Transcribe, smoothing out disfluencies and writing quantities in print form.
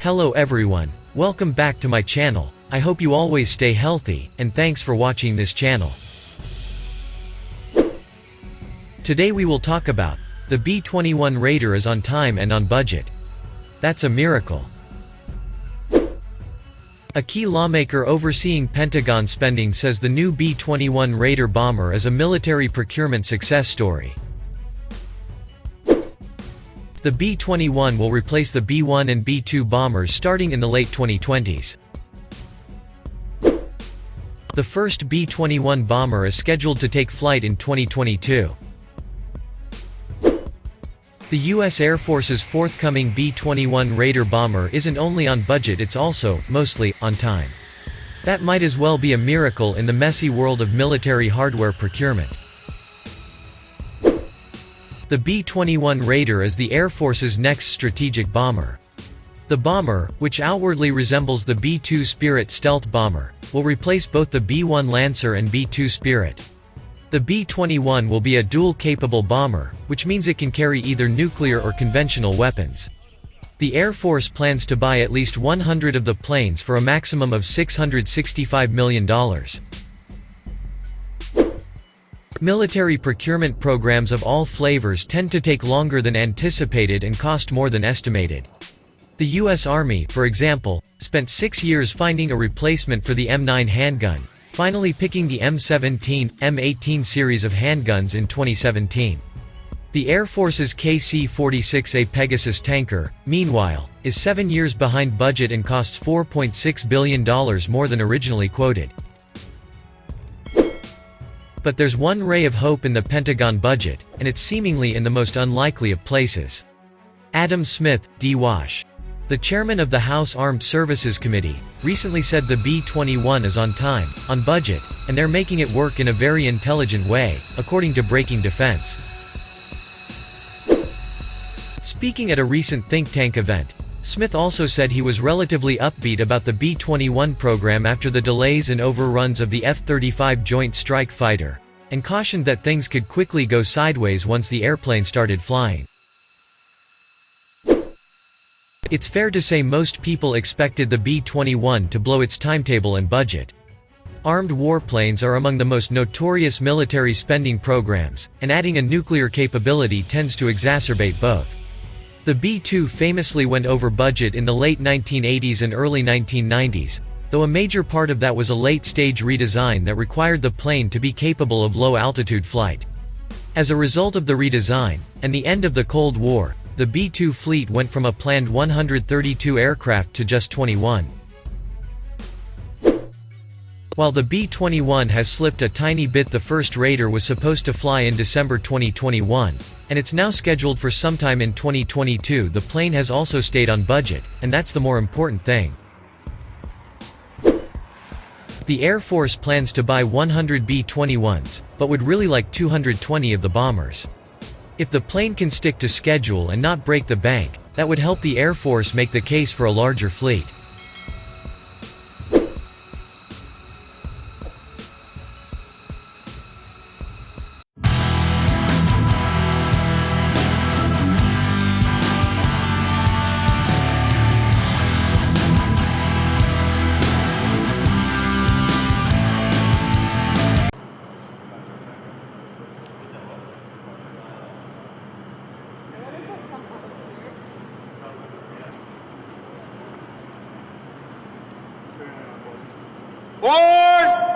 Hello everyone, welcome back to my channel. I hope you always stay healthy, and thanks for watching this channel. Today we will talk about the B-21 Raider is on time and on budget. That's a miracle. A key lawmaker overseeing Pentagon spending says the new B-21 Raider bomber is a military procurement success story. The B-21 will replace the B-1 and B-2 bombers starting in the late 2020s. The first B-21 bomber is scheduled to take flight in 2022. The U.S. Air Force's forthcoming B-21 Raider bomber isn't only on budget, it's also, mostly, on time. That might as well be a miracle in the messy world of military hardware procurement. The B-21 Raider is the Air Force's next strategic bomber. The bomber, which outwardly resembles the B-2 Spirit stealth bomber, will replace both the B-1 Lancer and B-2 Spirit. The B-21 will be a dual-capable bomber, which means it can carry either nuclear or conventional weapons. The Air Force plans to buy at least 100 of the planes for a maximum of $665 million. Military procurement programs of all flavors tend to take longer than anticipated and cost more than estimated. The U.S. Army, for example, spent 6 years finding a replacement for the M9 handgun, finally picking the M17, M18 series of handguns in 2017. The Air Force's KC-46A Pegasus tanker, meanwhile, is 7 years behind budget and costs $4.6 billion more than originally quoted. But there's one ray of hope in the Pentagon budget, and it's seemingly in the most unlikely of places. Adam Smith, D-Wash, the chairman of the House Armed Services Committee, recently said the B-21 is on time, on budget, and they're making it work in a very intelligent way, according to Breaking Defense. Speaking at a recent think tank event, Smith also said he was relatively upbeat about the B-21 program after the delays and overruns of the F-35 Joint Strike Fighter, and cautioned that things could quickly go sideways once the airplane started flying. It's fair to say most people expected the B-21 to blow its timetable and budget. Armed warplanes are among the most notorious military spending programs, and adding a nuclear capability tends to exacerbate both. The B-2 famously went over budget in the late 1980s and early 1990s, though a major part of that was a late-stage redesign that required the plane to be capable of low-altitude flight. As a result of the redesign, and the end of the Cold War, the B-2 fleet went from a planned 132 aircraft to just 21. While the B-21 has slipped a tiny bit, the first Raider was supposed to fly in December 2021, and it's now scheduled for sometime in 2022. The plane has also stayed on budget, and that's the more important thing. The Air Force plans to buy 100 B-21s, but would really like 220 of the bombers. If the plane can stick to schedule and not break the bank, that would help the Air Force make the case for a larger fleet. Forward!